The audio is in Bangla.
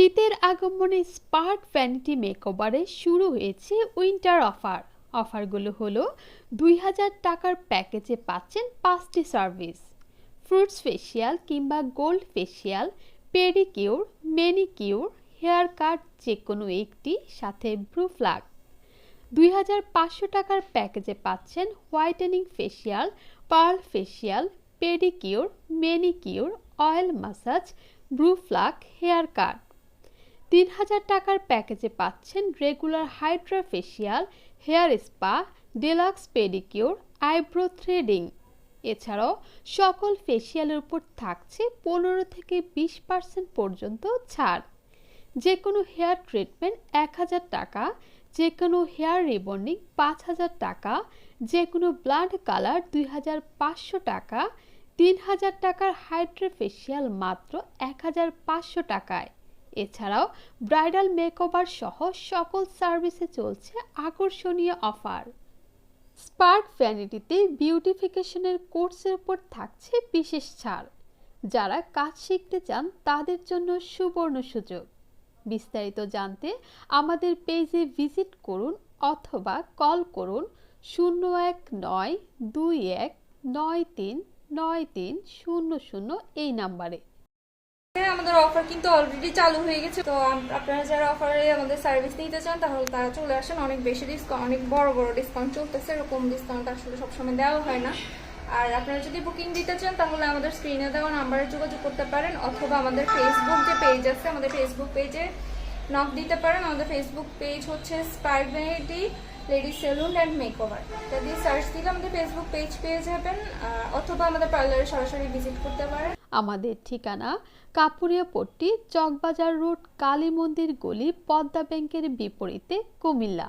শীতের আগমনে স্পার্ক ভ্যানিটি মেকওভারে শুরু হয়েছে উইন্টার অফার। অফারগুলো হলো 2000 টাকার প্যাকেজে পাচ্ছেন 5টি সার্ভিস, ফ্রুটস ফেসিয়াল কিংবা gold facial, pedicure, manicure, haircut যে কোনো একটি, সাথে ব্রু ফ্লাগ। 2500 টাকার প্যাকেজে পাচ্ছেন whitening facial, pearl facial, pedicure, manicure, oil massage, brow flag, haircut. 3000 টাকার প্যাকেজে পাচ্ছেন regular hydra facial, hair spa, deluxe pedicure, eyebrow threading. এছাড়াও সকল ফেসিয়ালের উপর থাকছে 15 থেকে 20% পর্যন্ত ছাড়। যে কোনো হেয়ার ট্রিটমেন্ট 1000 টাকা, যে কোনো হেয়ার রিবন্ডিং 5000 টাকা, যে কোনো ব্লাড কালার 2500 টাকা, 3000 টাকার হাইড্রা ফেসিয়াল মাত্র 1500 টাকায়। এছাড়াও ব্রাইডাল মেকওভার সহ সকল সার্ভিসে চলছে আকর্ষণীয় অফার। স্পার্ক ভ্যানিটিতে বিউটিফিকেশনের কোর্সের উপর থাকছে বিশেষ ছাড়। যারা কাজ শিখতে চান তাদের জন্য সুবর্ণ সুযোগ। বিস্তারিত জানতে আমাদের পেজে ভিজিট করুন অথবা কল করুন 01921939300 এই নাম্বারে। আমাদের অফার কিন্তু অলরেডি চালু হয়ে গেছে, তো আপনারা যারা অফারে আমাদের সার্ভিস নিতে চান তাহলে তারা চলে আসেন। অনেক বেশি ডিসকাউন্ট, অনেক বড় বড় ডিসকাউন্ট চলতেছে। এরকম ডিসকাউন্ট আসলে সবসময় দেওয়া হয় না। আর আপনারা যদি বুকিং দিতে চান তাহলে আমাদের স্ক্রিনে দেওয়া নাম্বারে যোগাযোগ করতে পারেন, অথবা আমাদের ফেসবুক যে পেজ আছে আমাদের ফেসবুক পেজে নক দিতে পারেন। আমাদের ফেসবুক পেজ হচ্ছে Spark Vanity Ladies Salon and Makeover. এটা দিয়ে সার্চ দিলে আমাদের ফেসবুক পেজ পেয়ে যাবেন, অথবা আমাদের পার্লারে সরাসরি ভিজিট করতে পারেন। আমাদের ঠিকানা কাপুরিয়াপট্টি, চকবাজার রোড, কালী মন্দির গলি, পদ্মা ব্যাংকের বিপরীতে, কুমিল্লা।